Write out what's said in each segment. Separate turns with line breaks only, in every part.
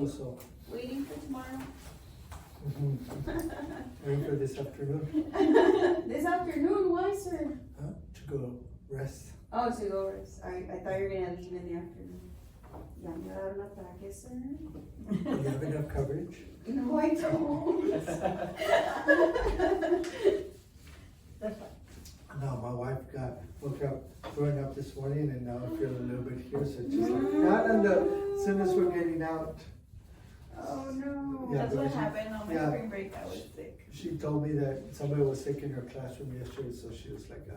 so.
Waiting for tomorrow.
Waiting for this afternoon.
This afternoon, why, sir?
To go rest.
Oh, to go rest. I thought you were gonna leave in the afternoon. Ya me daron ataque, sir.
You have enough coverage?
No, I don't.
No, my wife woke up throwing up this morning and now I feel a little bit here, so it's just like, not as soon as we're getting out.
Oh no.
Yeah,
That's what
she-
happened on my
yeah.
spring break. I was sick.
She told me that somebody was sick in her classroom yesterday, so she was like,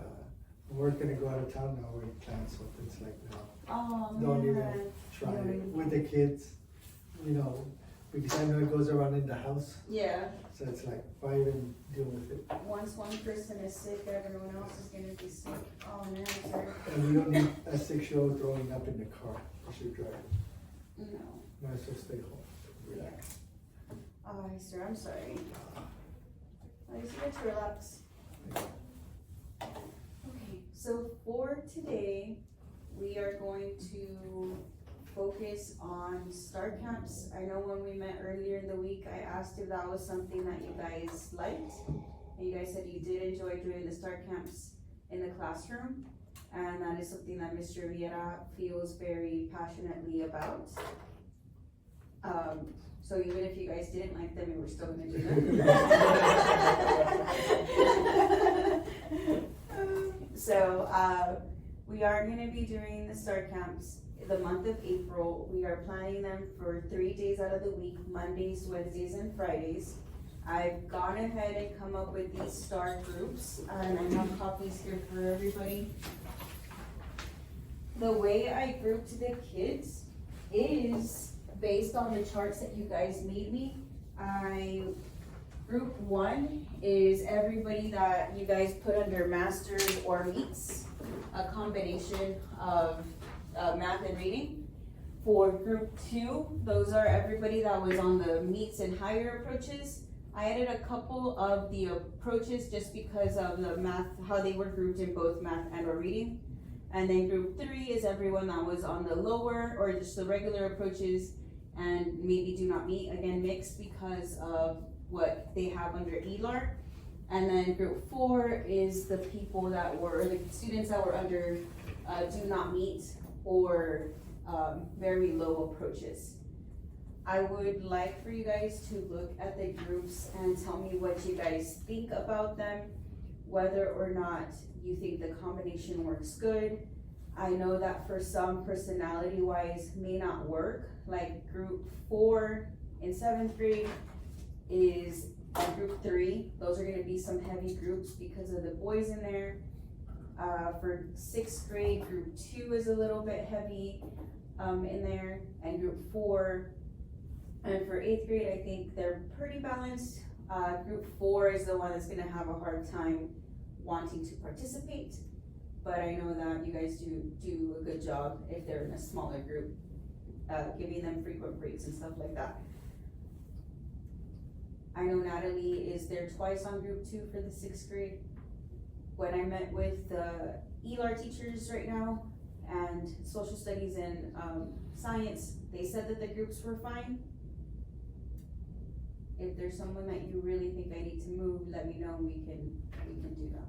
we're gonna go out of town now, we're canceled. It's like, no,
Oh
don't even
man.
try
Don't
it
even-
with the kids, you know, because I know it goes around in the house,
Yeah.
so it's like, why even deal with it?
Once one person is sick, everyone else is gonna be sick. Oh man, sir.
And we don't need a 6-year-old throwing up in the car as you're driving.
No.
Might as well stay home, relax.
Oh, sir, I'm sorry. I just get to relax. Okay, so for today, we are going to focus on STAR camps. I know when we met earlier in the week, I asked if that was something that you guys liked. And you guys said you did enjoy doing the STAR camps in the classroom. And that is something that Mr. Vieira feels very passionately about. So even if you guys didn't like them, we were still gonna do them. So, we are gonna be doing the STAR camps the month of April. We are planning them for 3 days out of the week, Mondays, Wednesdays, and Fridays. I've gone ahead and come up with these STAR groups, and I have copies here for everybody. The way I grouped the kids is based on the charts that you guys made me. Group 1 is everybody that you guys put under masters or meets, a combination of math and reading. For group 2, those are everybody that was on the meets and higher approaches. I added a couple of the approaches just because of the math, how they were grouped in both math and or reading. And then group 3 is everyone that was on the lower or just the regular approaches and maybe do not meet, again mixed because of what they have under ELAR. And then group 4 is the people that were, the students that were under do not meet or very low approaches. I would like for you guys to look at the groups and tell me what you guys think about them, whether or not you think the combination works good. I know that for some personality-wise may not work, like group 4 in 7th grade is group 3. Those are gonna be some heavy groups because of the boys in there. For 6th grade, group 2 is a little bit heavy in there, and group 4. And for 8th grade, I think they're pretty balanced. Group 4 is the one that's gonna have a hard time wanting to participate. But I know that you guys do a good job if they're in a smaller group, giving them frequent breaks and stuff like that. I know Natalie is there twice on group 2 for the 6th grade. When I met with the ELAR teachers right now and social studies and science, they said that the groups were fine. If there's someone that you really think I need to move, let me know and we can do that.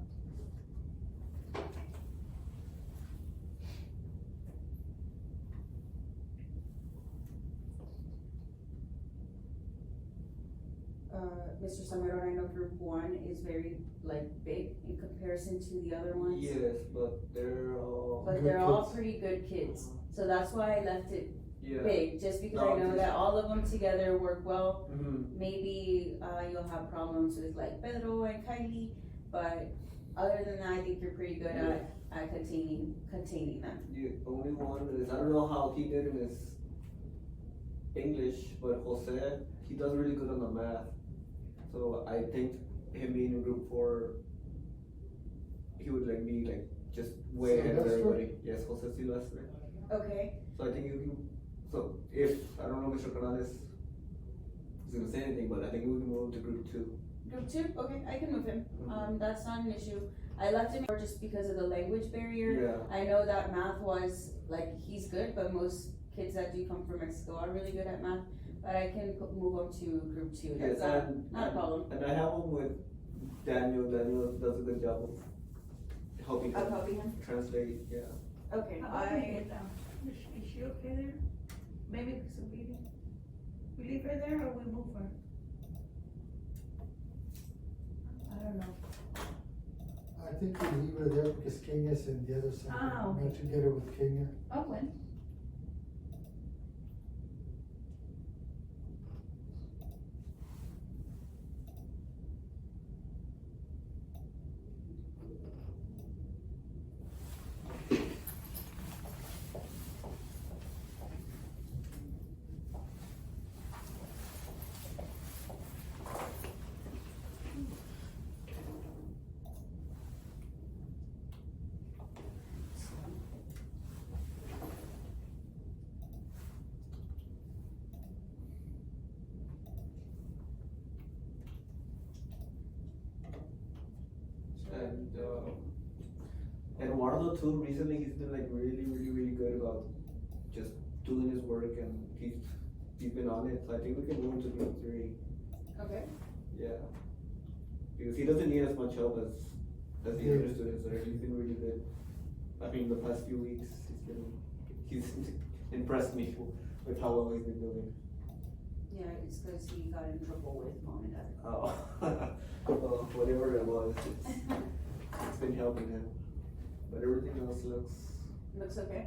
Mr. Samero, I know group 1 is very big in comparison to the other ones.
Yes, but they're all.
But
Good
they're all
kids.
pretty good kids. So that's why I left it
Yeah.
big, just because
No,
I know that all of them together work well.
Mm-hmm.
Maybe you'll have problems with Pedro and Kylie, but other than that, I think you're pretty good at containing them.
The only one is, I don't know how he did in his English, but Jose, he does really good on the math. So I think him being in group 4, he would be just way ahead of
Silvestre?
everybody. Yes, Jose Silvestre.
Okay.
So I think so if, I don't know Mr. Canales is gonna say anything, but I think we can move to group 2.
Group 2? Okay, I can move him. That's not an issue. I left him just because of the language barrier.
Yeah.
I know that math was, he's good, but most kids that do come from Mexico are really good at math. but I can move them to group 2.
Yes,
That's
and
not a problem.
And I have one with Daniel. Daniel does a good job of helping
I'll
him
copy him.
translate. Yeah.
Okay,
How about we get, is she okay there? Maybe some meeting. We leave her there or we move her?
I don't know.
I think we leave her there because Kenya's in the other side.
Ah, okay.
Not together with Kenya.
Okay.
And Eduardo too, recently he's been like really good about just doing his work, and he's been on it, so I think we can move into group 3.
Okay.
Yeah. Because he doesn't need as much help as the other students there. He's been really good. I mean, the past few weeks he's impressed me with how well he's been doing.
Yeah, it's because he got in trouble with mom and dad.
Oh, well, whatever it was, it's been helping him. But everything else
Looks okay.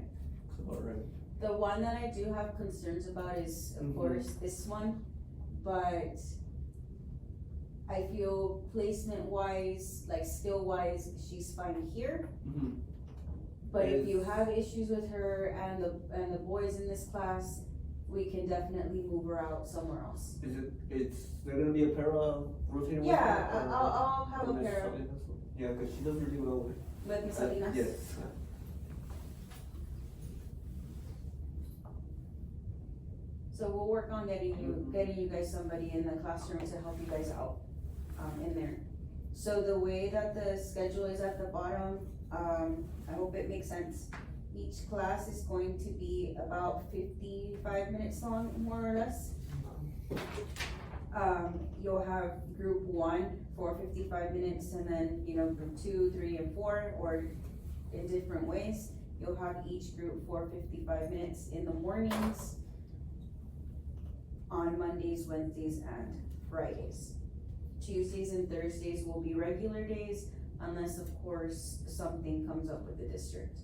about right.
The one that I do have concerns about is, of course, this one, but I feel placement wise, like skill wise, she's fine here.
Mm-hmm.
But if you have issues with her and the boys in this class, we can definitely move her out somewhere else.
Is there gonna be a para rotating?
Yeah,
with her, or-
I'll have a
or Miss
para.
Salinas? Yeah, cause she does really well with.
With Miss Salinas?
Yes.
So we'll work on getting you guys somebody in the classroom to help you guys out, in there. So the way that the schedule is at the bottom, I hope it makes sense. Each class is going to be about 55 minutes long, more or less. You'll have group 1 for 55 minutes, and then, group 2, 3, and 4, or in different ways. You'll have each group for 55 minutes in the mornings, on Mondays, Wednesdays, and Fridays. Tuesdays and Thursdays will be regular days, unless of course something comes up with the district.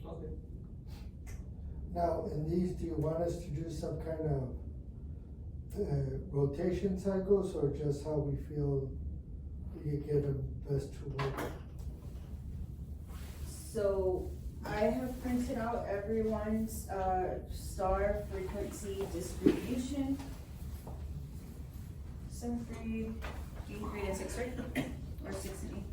Okay.
Now, in these, do you want us to do some kind of rotation cycles, or just how we feel we could get them best to work?
So I have printed out everyone's star frequency distribution. 7th grade, 8th grade, and 6th grade, or 6th and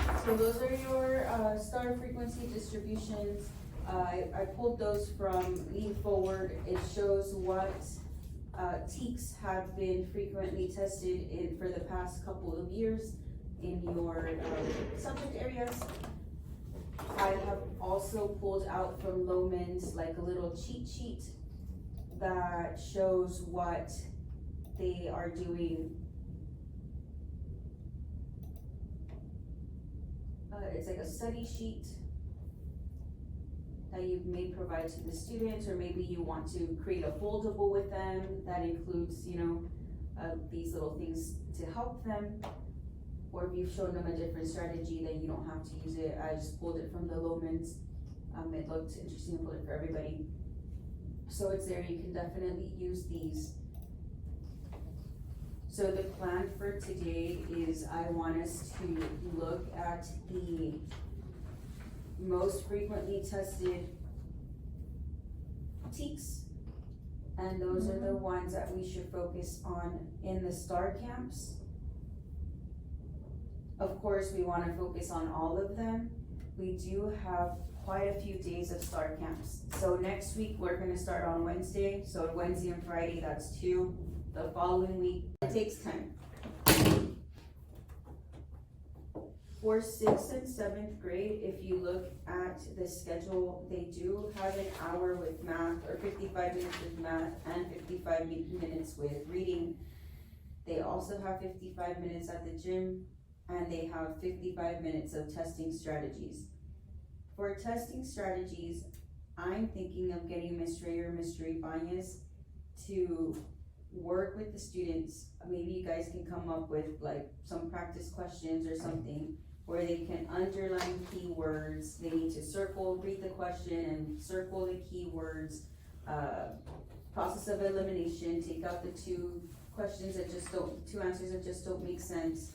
8th. So those are your star frequency distributions. I pulled those from Lean Forward. It shows what TEKs have been frequently tested in for the past couple of years in your subject areas. I have also pulled out from Lohman's like a little cheat sheet that shows what they are doing. It's like a study sheet that you may provide to the students, or maybe you want to create a foldable with them that includes, these little things to help them. Or if you've shown them a different strategy, then you don't have to use it. I just pulled it from the Lohman's. It looked interesting to pull it for everybody. So it's there, you can definitely use these. So the plan for today is I want us to look at the most frequently tested TEKs. And those are the ones that we should focus on in the STAR camps. Of course, we want to focus on all of them. We do have quite a few days of STAR camps. So next week, we're going to start on Wednesday. So Wednesday and Friday, that's 2. The following week, it takes time. For 6th and 7th grade, if you look at the schedule, they do have an hour with math, or 55 minutes with math, and 55 minutes with reading. They also have 55 minutes at the gym, and they have 55 minutes of testing strategies. For testing strategies, I'm thinking of getting Ms. Ray or Ms. Ibanez to work with the students. Maybe you guys can come up with like some practice questions or something where they can underline keywords. They need to read the question and circle the keywords. Process of elimination, take out the two answers that just don't make sense.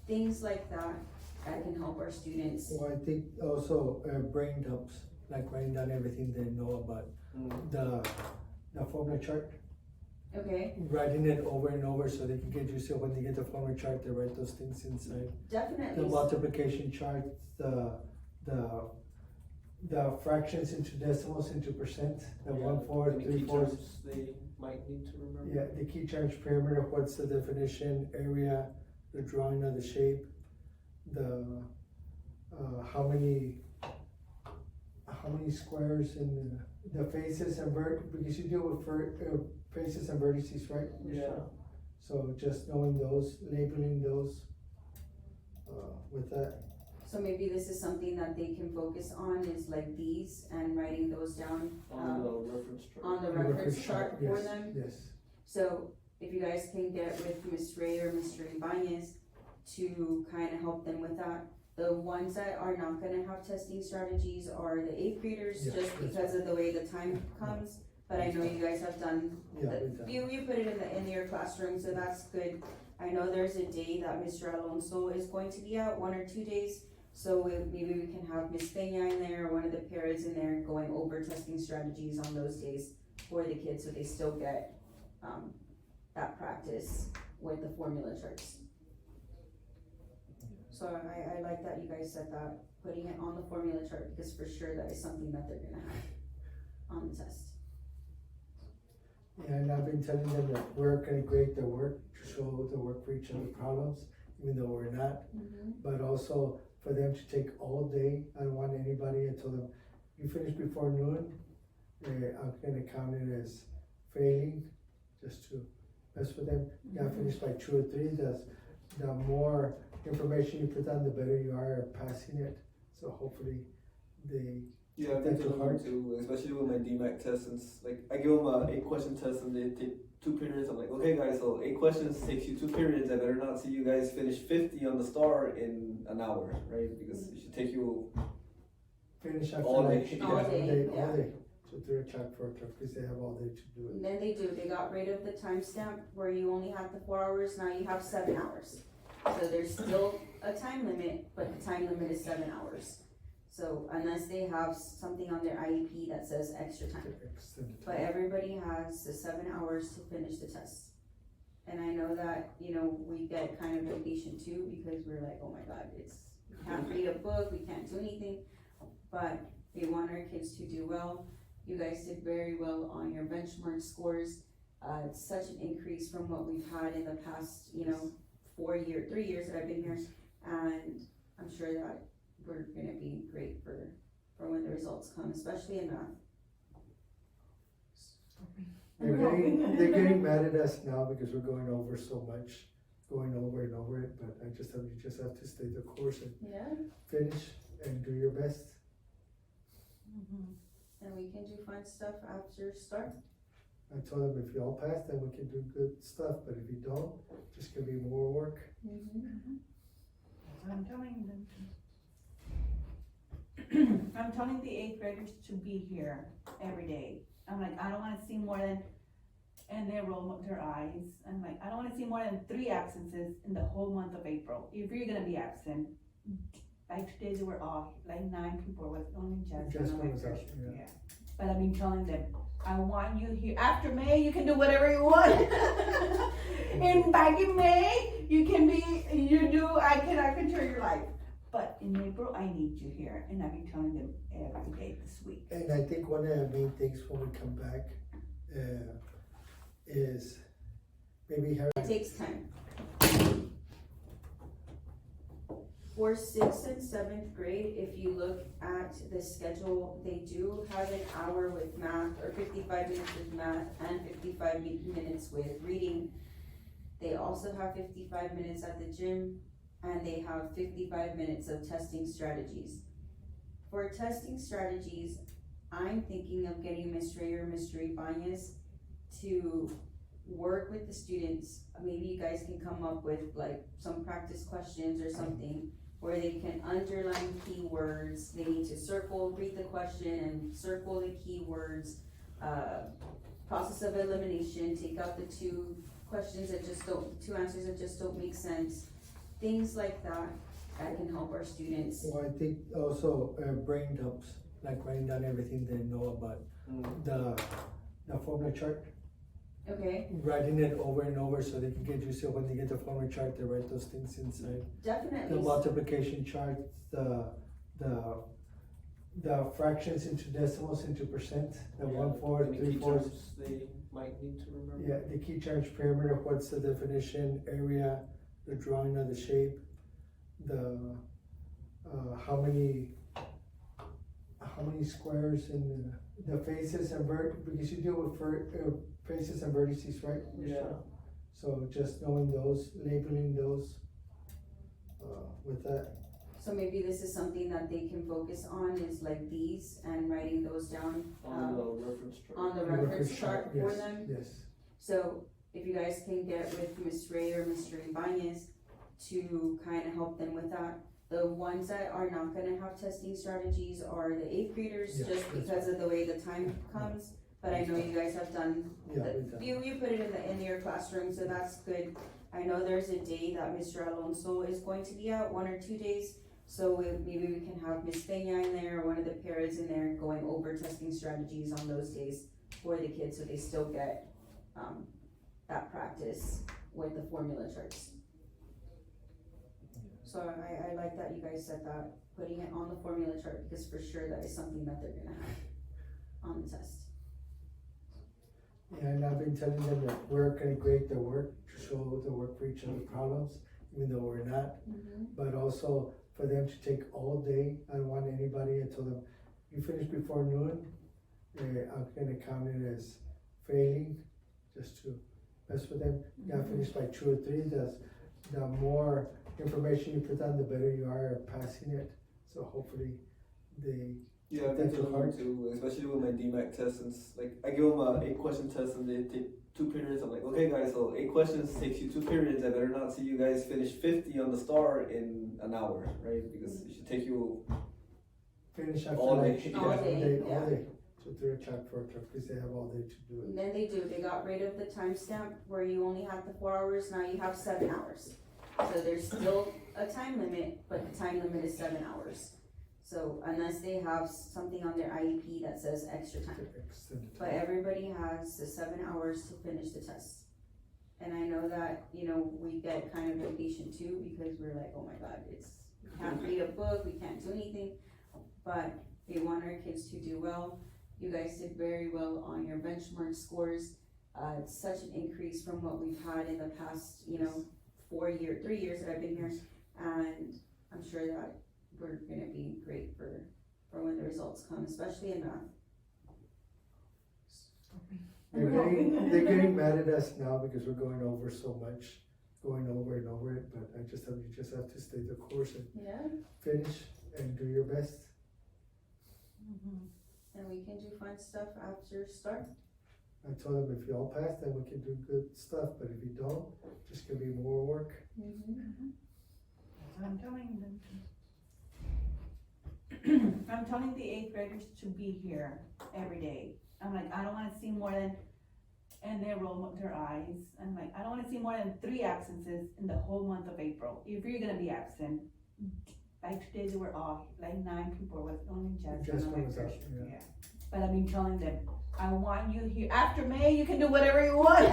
Things like that can help our students.
Well, I think also brain dumps, like writing down everything they know about the formula chart.
Okay,
Writing it over and over so they can get used to it. When they get the formula chart, they write those things inside.
definitely.
The multiplication chart, the fractions into decimals into percent, the 1/4,
Any key
3/4.
terms they might need to remember.
Yeah, the key terms perimeter, what's the definition, area, the drawing of the shape, the how many squares in the faces and because you deal with faces and vertices, right?
Yeah.
So just knowing those, labeling those with that.
So maybe this is something that they can focus on, is like these, and writing those down
On the reference chart.
on the reference chart for
yes,
them.
Yes.
So if you guys can get with Ms. Ray or Mr. Ibanez to kind of help them with that. The ones that are not gonna have testing strategies are the 8th graders,
Yeah,
just
that's
because of the way the time comes. But I know you guys have done,
Yeah, we've done.
you put it in your classroom, so that's good. I know there's a day that Mr. Alonso is going to be out, 1 or 2 days. So maybe we can have Miss Peña in there, or one of the parents in there, going over testing strategies on those days for the kids, so they still get that practice with the formula charts. So I like that you guys said that, putting it on the formula chart, because for sure that is something that they're gonna have on the test.
Yeah, and I've been telling them that we're gonna grade their work, to show the work for each other problems, even though we're not. But also for them to take all day. I don't want anybody, I told them, you finish before noon, I'm gonna count it as failing, just to mess with them. You gotta finish by 2 or 3, the more information you put down, the better you are at passing it. So hopefully
Yeah, I've been doing them too, especially with my DMAC test. Since like I give them a 8-question test and they take 2 periods. I'm like, okay guys, so 8 questions takes you 2 periods. I better not see you guys finish 50 on the star in an hour, right? Because it should take you
finish after
all
like
day.
All day, yeah.
all day. So 3 o'clock, 4 o'clock, because they have all day to do it.
And then they got rid of the timestamp where you only have the 4 hours, now you have 7 hours. So there's still a time limit, but the time limit is 7 hours. So unless they have something on their IEP that says extra time. But everybody has the 7 hours to finish the test. And I know that, we get kind of impatient too, because we're like, oh my God, we can't read a book, we can't do anything. But we want our kids to do well. You guys did very well on your benchmark scores. It's such an increase from what we've had in the past, 3 years that I've been here. And I'm sure that we're gonna be great for when the results come, especially in math.
They're getting mad at us now because we're going over so much, going over and over it, but you just have to stay the course and finish and do your best.
And we can do fun stuff after start.
I told them if you all pass, then we can do good stuff, but if you don't, just gonna be more work.
I'm telling them. I'm telling the 8th graders to be here every day. I'm like, I don't wanna see more than, and they roll up their eyes. I'm like, I don't wanna see more than 3 absences in the whole month of April. If you're gonna be absent, like today they were off, like 9 people, was only
Jasmine was out,
yeah. But I've been telling them, I want you here. After May, you can do whatever you want. And back in May, you can I can control your life. But in April, I need you here. And I've been telling them every day this week.
And I think one of the main things when we come back is maybe have.
It takes time. for 6th and 7th grade, if you look at the schedule, they do have an hour with math, or 55 minutes with math, and 55 minutes with reading. They also have 55 minutes at the gym, and they have 55 minutes of testing strategies. For testing strategies, I'm thinking of getting Ms. Ray or Ms. Ibanez to work with the students. Maybe you guys can come up with like some practice questions or something where they can underline keywords. They need to read the question and circle the keywords. Process of elimination, take out the two answers that just don't make sense. Things like that can help our students.
Well, I think also brain dumps, like writing down everything they know about the formula chart.
Okay,
Writing it over and over so they can get used to it. When they get the formula chart, they write those things inside. The
definitely.
multiplication chart, the fractions into decimals into percent, the 1/4,
the key
3/4.
terms they might need to remember.
Yeah, the key terms perimeter, what's the definition, area, the drawing of the shape, the how many squares in the faces and because you deal with faces and vertices, right?
Yeah.
So just knowing those, labeling those with that.
So maybe this is something that they can focus on, is like these, and writing those down
On the reference chart.
on the reference chart for
yes,
them.
Yes.
So if you guys can get with Ms. Ray or Mr. Ibanez to kind of help them with that. The ones that are not gonna have testing strategies are the 8th graders,
Yeah,
just
that's
because of the way the time comes. But I know you guys have done,
Yeah, we've done.
you put it in your classroom, so that's good. I know there's a day that Mr. Alonso is going to be out, 1 or 2 days. So maybe we can have Ms. Peña in there, or one of the parents in there, going over testing strategies on those days for the kids, so they still get that practice with the formula charts. So I like that you guys said that, putting it on the formula chart, because for sure that is something that they're gonna have on the test.
Yeah, and I've been telling them that we're gonna grade their work to show the work for each other problems, even though we're not. But also for them to take all day. I don't want anybody, I told them, you finish before noon, I'm gonna count it as failing, just to mess with them. You gotta finish by 2 or 3, the more information you put down, the better you are at passing it. So hopefully they,
Yeah, I've been
That's
doing
hard.
them too, especially with my DMAC tests. Since like I give them a 8-question test and they take 2 periods. I'm like, okay guys, so 8 questions takes you 2 periods. I better not see you guys finish 50 on the star in an hour, right? Because it should take you
finish after
All
like,
day.
yeah,
All day,
all
yeah.
day. So 3 o'clock, 4 o'clock, because they have all day to do it.
And then they got rid of the timestamp where you only had the 4 hours, now you have 7 hours. So there's still a time limit, but the time limit is 7 hours. So unless they have something on their IEP that says extra time.
Extended
But
time.
everybody has the 7 hours to finish the test. And I know that, we get kind of impatient too, because we're like, oh my God, we can't read a book, we can't do anything. But we want our kids to do well. You guys did very well on your benchmark scores. It's such an increase from what we've had in the past, 3 years that I've been here. And I'm sure that we're gonna be great for when the results come, especially in math.
They're getting mad at us now because we're going over so much, going over and over it, but you just have to stay the course and
Yeah.
finish and do your best.
And we can do fun stuff after start.
I told them if you all pass, then we can do good stuff, but if you don't, just gonna be more work.
That's what I'm telling them. I'm telling the 8th graders to be here every day. I'm like, I don't wanna see more than, and they roll their eyes. I'm like, I don't wanna see more than 3 absences in the whole month of April. If you're gonna be absent, like today they were off, like 9 people, was only Jasmine
Jasmine
on my
was out,
first,
yeah.
But I've been telling them, I want you here. After May, you can do whatever you want.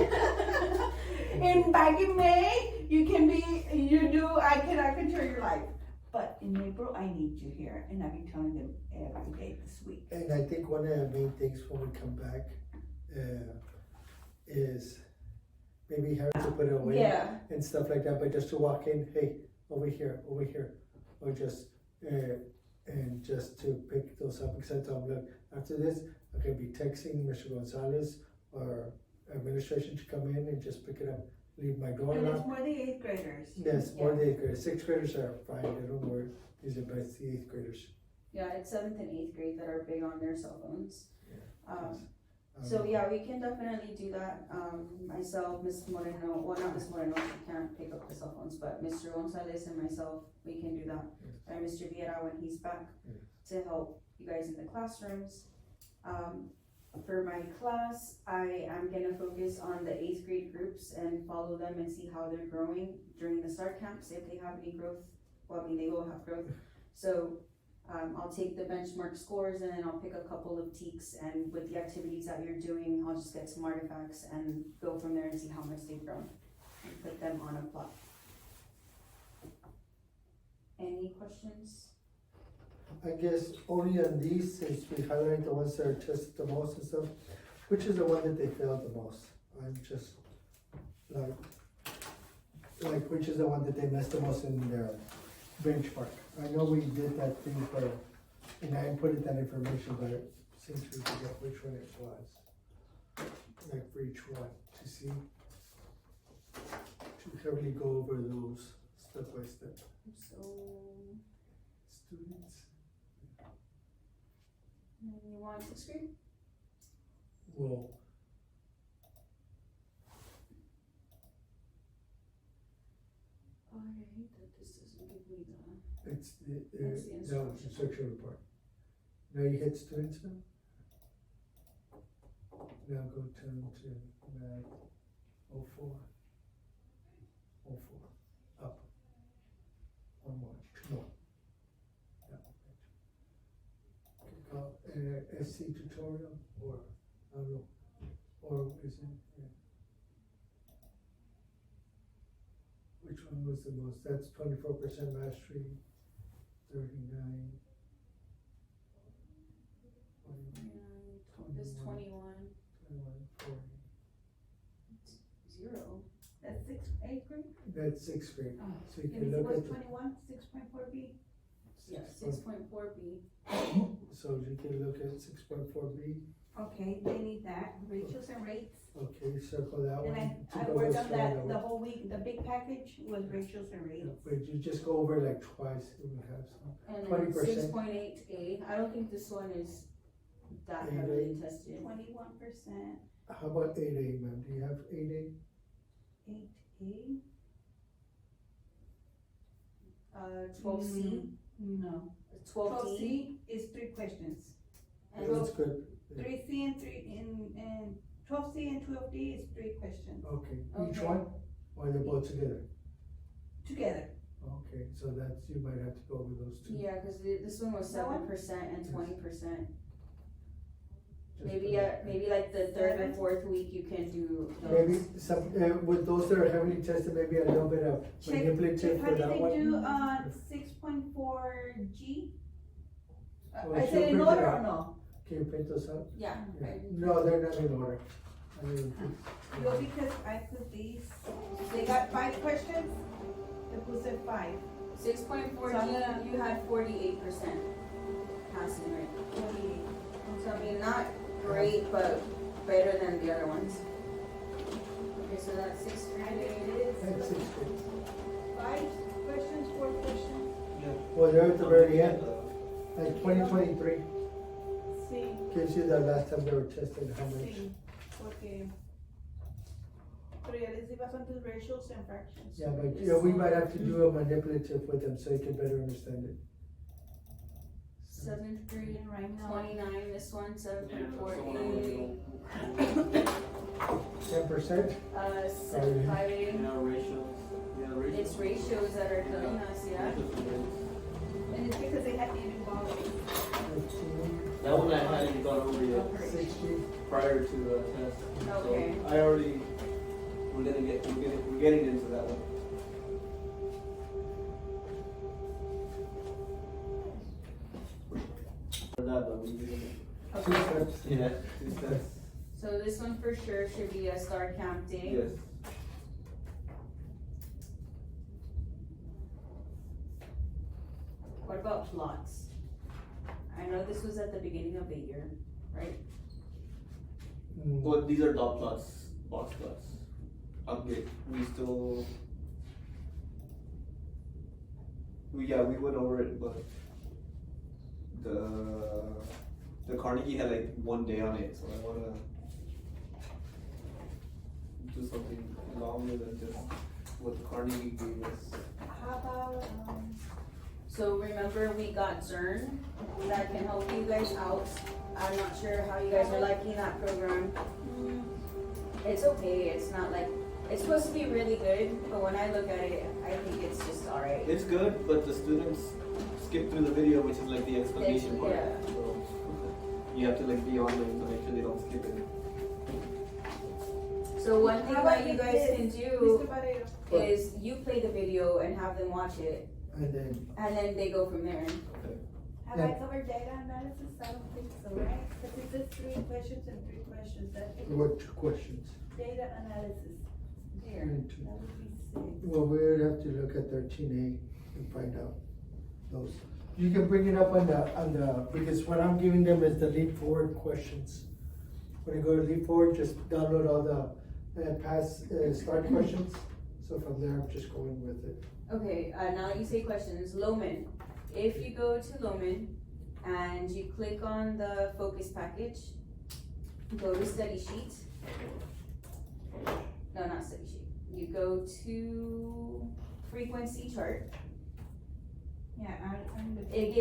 And back in May, you can be, I can control your life. But in April, I need you here, and I've been telling them every day this week.
And I think one of the main things when we come back is maybe having to put it away
Yeah.
and stuff like that, but just to walk in, hey, over here, or just, and just to pick those up, because I told them, look, after this, I can be texting Mr. Gonzalez or administration to come in and just pick it up, leave my door
And it's
locked.
more the 8th graders.
Yes, more the 8th graders, 6th graders are fine, they don't worry, these are best the 8th graders.
Yeah, it's 7th and 8th grade that are big on their cell phones.
Yes.
So yeah, we can definitely do that. Myself, Ms. Moreno, well, not Ms. Moreno, she can't pick up the cell phones, but Mr. Gonzalez and myself, we can do that. And Mr. Vieira when he's back to help you guys in the classrooms. For my class, I am gonna focus on the 8th grade groups and follow them and see how they're growing during the start camps, if they have any growth. Well, I mean, they will have growth. So I'll take the benchmark scores and then I'll pick a couple of teaks, and with the activities that you're doing, I'll just get some artifacts and go from there and see how much they've grown and put them on a plot. Any questions?
I guess only on these, since we highlight the ones that are tested the most and stuff, which is the one that they failed the most? I'm just like which is the one that they missed the most in their benchmark? I know we did that thing for, and I inputted that information, but it seems we forget which one it was. Like for each one, to see, to heavily go over those step by step.
So,
Students,
you want to screen?
well,
Oh, I hate that this doesn't give me the.
it's
That's the
no, instruction report. Now you hit students now? Now go turn to math 04. 04, up. One more, two more. Yeah. SC tutorial, or, I don't know, or is it, yeah. Which one was the most? That's 24% mastery, 39.
This 21,
21, 40.
0.
That's 8th grade?
That's 6th grade,
Oh.
so you
And
can
it
look
was
at the.
21, 6.4B?
Yeah, 6.4B.
So you can look at 6.4B,
Okay, they need that, ratios and rates.
okay, circle that
And
one.
I
to go
worked
with
on that
strong
the
note.
whole week, the big package was ratios and rates.
But you just go over like twice, it will have some.
And
20%.
then 6.8A. I don't think this one is that
8A.
heavily tested.
21%,
How about 8A, ma'am, do you have 8A?
8A?
12C,
No.
12D,
12C is 3 questions.
and
That's good,
3C and 12C and 12D is 3 questions
okay, each
Okay.
one, or they're both together?
together.
Okay, so that's, you might have to go over those two.
yeah, because this one was
That one?
7% and 20%.
Just
Maybe
for that.
maybe like the 3rd or
7?
4th week you can do those.
Maybe some, with those that are heavily tested, maybe a little bit of
Check,
manipulative
how
for
did
that
they
one.
do on 6.4G?
Oh,
I
she'll
said in
print it
order
out.
or no?
Can you print those out?
Yeah.
Yeah.
I-
No, they're not in order. I mean,
No, because I put these, they got 5 questions, they put it 5.
6.4G,
So I'm gonna-
you had 48% passing rate.
48.
So I mean, not great, but better than the other ones. Okay, so that's 6th
And
grade.
it is
that's 6th grade.
5 questions, 4 questions.
Well, they're at the very end, like 2023
Sí,
gives you the last time they were tested, how much.
sí, porque, pero ya les di bastantes ratios and fractions.
Yeah, but yeah, we might have to do a manipulative with them so you can better understand it.
7th grade,
And right now,
29, this one, 7.4A.
10%?
5A.
Ratios.
It's ratios that are killing us, yeah.
Ratios and rates.
and it's because they had inequality.
15,
That one I hadn't gone over yet
60,
prior to the test.
Okay.
So I already, we're getting into that one. For that, but we didn't.
2 steps.
Yeah, 2 steps.
So this one for sure should be a star camp day.
Yes.
dot plots. I know this was at the beginning of the year, right?
But these are dot plots, box plots. Okay, we still. We went over it, but the Carnegie had like 1 day on it, so I wanna do something longer than just what the Carnegie gave us.
How about,
So remember, we got Zern that can help you guys out. I'm not sure how you guys are liking that program. It's okay, it's not like, it's supposed to be really good, but when I look at it, I think it's just alright.
It's good, but the students skip through the video, which is like the explanation part.
Yeah.
So you have to like be on them to make sure they don't skip it.
So one thing
How about
that you
this?
guys can
Mr.
do
Barrero?
is you play the video and have them watch it,
And then,
and then they go from there.
Have I covered data analysis? I don't think so, right? Because it's just 3 questions and 3 questions, that
what 2 questions?
data analysis. There,
And two.
that would be 6.
Well, we would have to look at 13A and find out those. You can bring it up on the, because what I'm giving them is the leap forward questions. When you go to leap forward, just download all the past start questions. So from there, I'm just going with it.
Okay, now that you say questions, Loman. If you go to Loman and you click on the focus package, go to study sheet. No, not study sheet. You go to frequency chart.
Yeah, I'm looking
It
at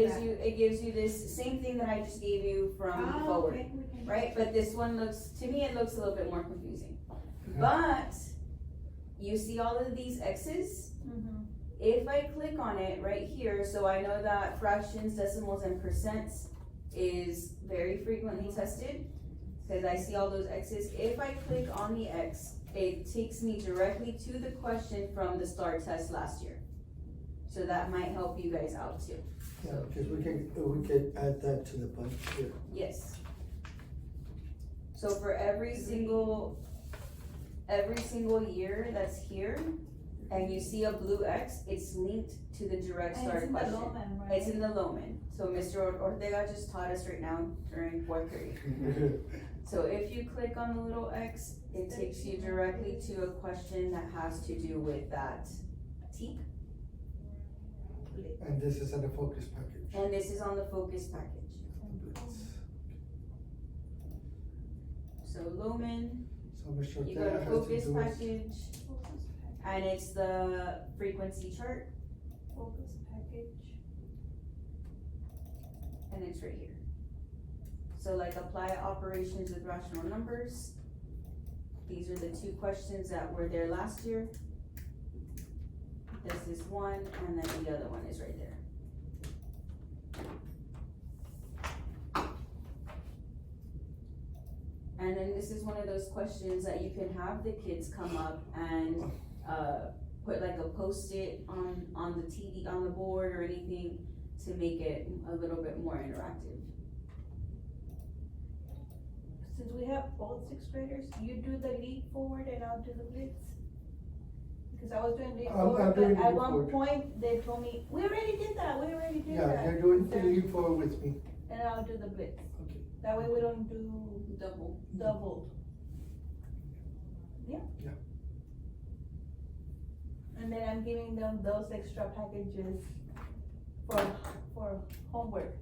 gives
that.
you, this same thing that I just gave you from
Oh,
forward,
okay, we can-
right? But this one looks, to me, it looks a little bit more confusing.
Okay.
But you see all of these X's?
Mhm.
If I click on it right here, so I know that fractions, decimals, and percents is very frequently tested, because I see all those X's. If I click on the X, it takes me directly to the question from the STAR test last year. So that might help you guys out too.
Yeah, because we can add that to the bunch here.
Yes. So for every single year that's here, and you see a blue X, it's linked to the direct
And
STAR
it's in the
question.
Loman, right?
It's in the Loman. So Mr. Ortega just taught us right now during 4th period. So if you click on the little X, it takes you directly to a question that has to do with that teak.
And this is in the focus package.
And this is on the focus package. So Loman,
So Mr.
you go
Ortega
to
has to
focus
do is,
package, and it's the frequency chart,
Focus package.
and it's right here. So like apply operations with rational numbers. These are the 2 questions that were there last year. This is one, and then the other one is right there. And then this is one of those questions that you can have the kids come up and, put like a Post-it on the TV, on the board or anything to make it a little bit more interactive.
Since we have both 6th graders, you do the leap forward and I'll do the blitz. Because I was doing leap
I'm
forward,
doing
but at
leap
one
forward.
point, they told me, we already did that.
yeah, they're doing the leap forward with me.
And I'll do the blitz.
Okay.
That way we don't do
Double.
doubled. Yeah?
Yeah.
And then I'm giving them those extra packages for homework.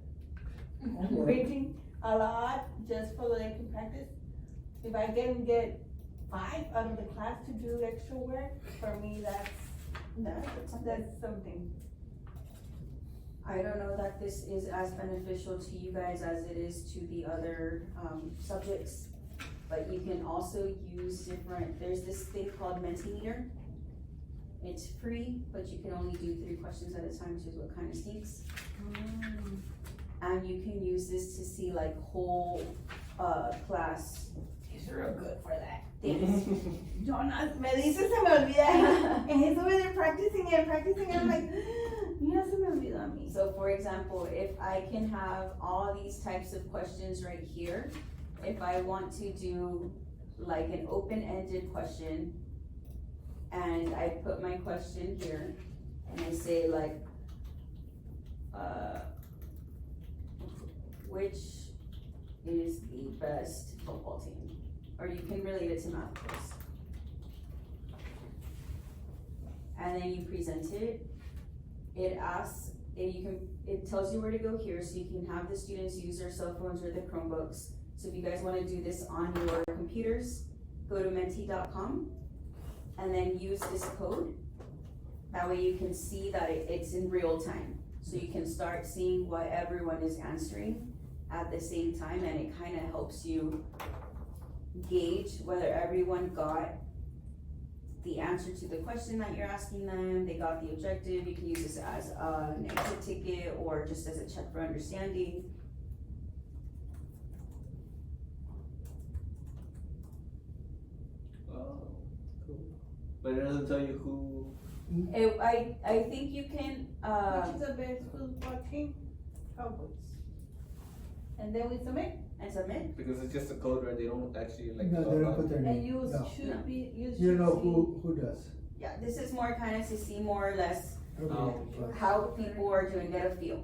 Homework.
Printing a lot just so that they can practice. If I can get 5 out of the class to do extra work, for me, that's something.
I don't know that this is as beneficial to you guys as it is to the other, subjects. But you can also use there's this thing called Mentimeter. It's free, but you can only do 3 questions at a time, which is what kind of stinks. And you can use this to see like whole, class. It's real good for that. Thanks.
Jonas, me dice se me olvida. And he's over there practicing and I'm like, ya se me olvidó a mí.
So for example, if I can have all these types of questions right here, if I want to do like an open-ended question, and I put my question here, and I say like, which is the best football team? Or you can relate it to math, of course. And then you present it. It asks, it tells you where to go here, so you can have the students use their cell phones or the Chromebooks. So if you guys wanna do this on your computers, go to menti.com and then use this code. That way you can see that it's in real time. So you can start seeing what everyone is answering at the same time, and it kinda helps you gauge whether everyone got the answer to the question that you're asking them, they got the objective. You can use this as an exit ticket or just as a check for understanding.
Oh, cool. But it doesn't tell you who.
I think you can,
Which is the best football team? Cowboys. And then we submit,
and submit.
Because it's just a code, right? They don't actually like.
No, they don't put their
and
name,
you
no.
should be, you should
You know
see-
who does.
Yeah, this is more kind of to see more or less
Okay.
how people are doing, get a feel.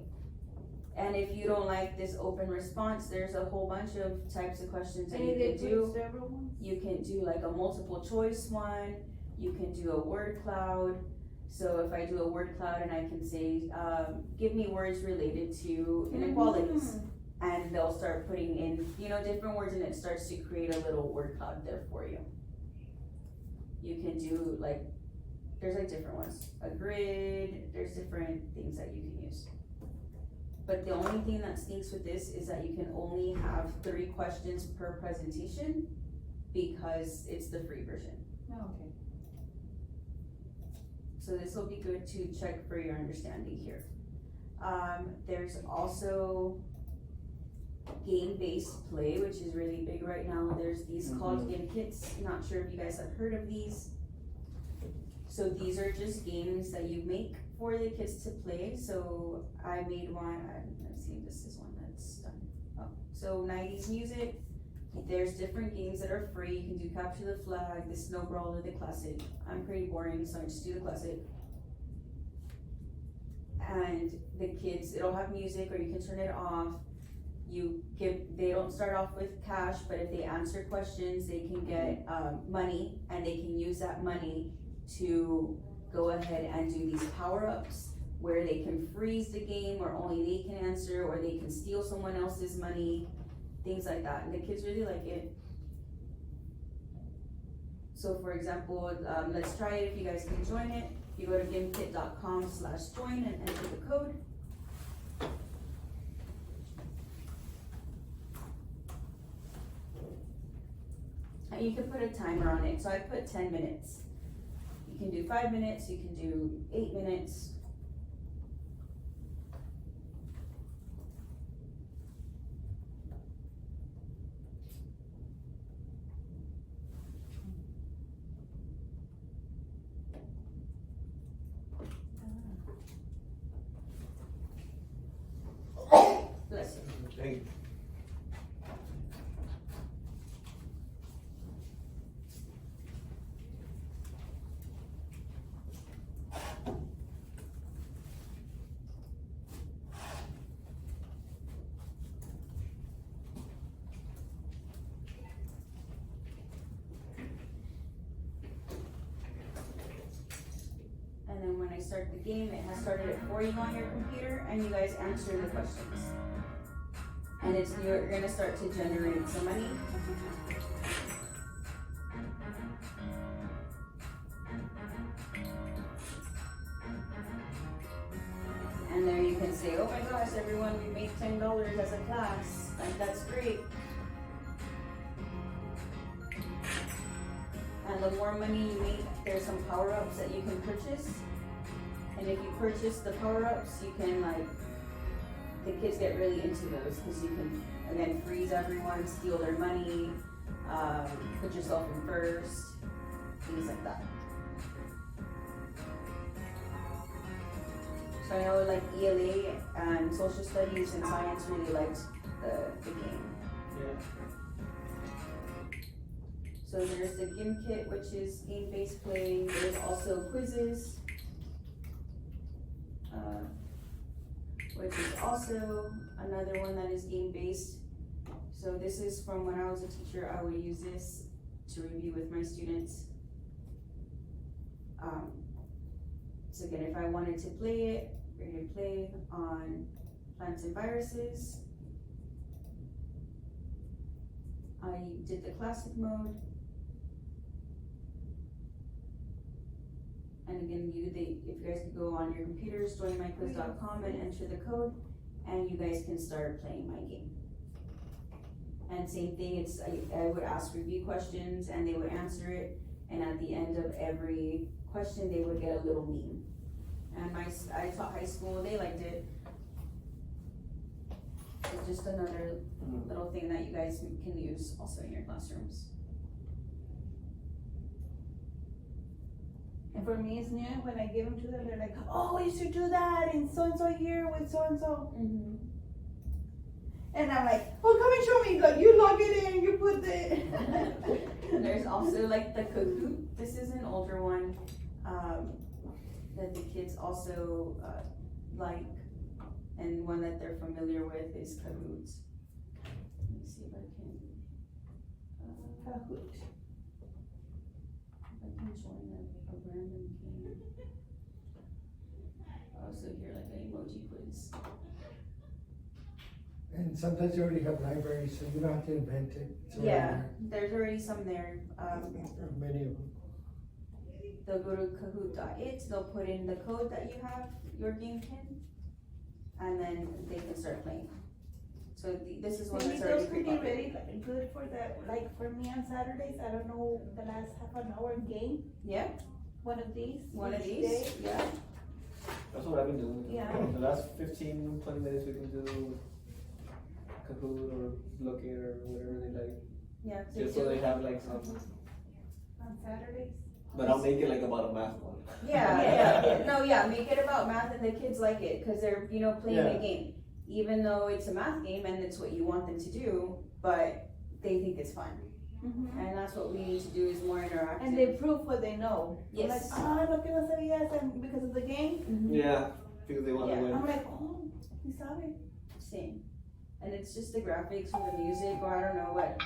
And if you don't like this open response, there's a whole bunch of types of questions that you
And they
can do.
put several ones?
You can do like a multiple choice one, you can do a word cloud. So if I do a word cloud and I can say, give me words related to inequalities. And they'll start putting in, different words, and it starts to create a little word cloud there for you. You can do there's different ones, a grid, there's different things that you can use. But the only thing that stinks with this is that you can only have 3 questions per presentation because it's the free version.
Oh, okay.
So this will be good to check for your understanding here. There's also game-based play, which is really big right now. There's these called game kits. Not sure if you guys have heard of these. So these are just games that you make for the kids to play. So I made one, let's see if this is one that's done. Oh, so 90s music. There's different games that are free. You can do capture the flag, the snow brawler, the classic. I'm pretty boring, so I just do the classic. And the kids, it'll have music or you can turn it off. They don't start off with cash, but if they answer questions, they can get money, and they can use that money to go ahead and do these power-ups where they can freeze the game, or only they can answer, or they can steal someone else's money, things like that, and the kids really like it. So for example, let's try it if you guys can join it. You go to gamekit.com/join and enter the code. And you can put a timer on it, so I put 10 minutes. You can do 5 minutes, you can do 8 minutes. Bless you.
Hey.
And then when I start the game, it has started it for you on your computer, and you guys answer the questions. And you're gonna start to generate some money. And there you can say, oh my gosh, everyone, we made $10 as a class. Like, that's great. And the more money you make, there's some power-ups that you can purchase. And if you purchase the power-ups, you can the kids get really into those because you can, again, freeze everyone, steal their money, put yourself in first, things like that. So I know ELA and social studies and science really liked the game.
Yeah.
So there's the game kit, which is game-based play. There's also quizzes. which is also another one that is game-based. So this is from when I was a teacher, I would use this to review with my students. So again, if I wanted to play it, we're gonna play on plants and viruses. I did the classic mode. And again, if you guys could go on your computers, joinmyquiz.com and enter the code, and you guys can start playing my game. And same thing, I would ask review questions and they would answer it, and at the end of every question, they would get a little meme. And I taught high school, they liked it. It's just another little thing that you guys can use also in your classrooms.
And for me, it's new. When I give them to them, they're like, "Oh, you should do that in so and so year with so and so." And I'm like, "Oh, come and show me." Like, you log it in, you put the.
There's also like the Kahoot. This is an older one that the kids also like, and one that they're familiar with is Kahoot. Let me see if I can.
Kahoot.
If I can join a random game. Also here like an emoji quiz.
And sometimes you already have libraries, so you don't have to invent it. It's already
Yeah,
there.
there's already some there.
There are many of them.
They'll go to kahoot.it, they'll put in the code that you have, your game pin, and then they can start playing. So this is one
Maybe
that's already
those could be
pre-populated.
really good for the, like for me on Saturdays, I don't know, the last half an hour game,
Yeah,
one of these.
one of
each
these,
day.
yeah.
That's what I've been doing.
Yeah.
The last 15, 20 minutes we can do Kahoot or Looking or whatever they like.
Yeah,
Just so they have like some.
On Saturdays.
But I'll make it like about a math one.
Yeah, no, yeah, make it about math and the kids like it, cause they're, playing
Yeah.
a game. Even though it's a math game and it's what you want them to do, but they think it's fun. And that's what we need to do is more interactive.
And they prove what they know.
Yes.
Like, lo que no sabías, and because of the game.
Yeah, because they want
Yeah.
to win.
I'm like, oh, you sabe.
Same. And it's just the graphics or the music or I don't know what.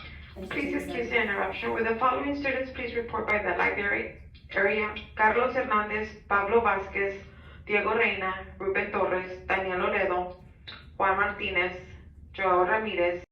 Please excuse the interruption. With the following students, please report by the library area. Carlos Hernandez, Pablo Vázquez, Diego Reina, Ruben Torres, Daniel Oledo, Juan Martinez, Joao Ramírez,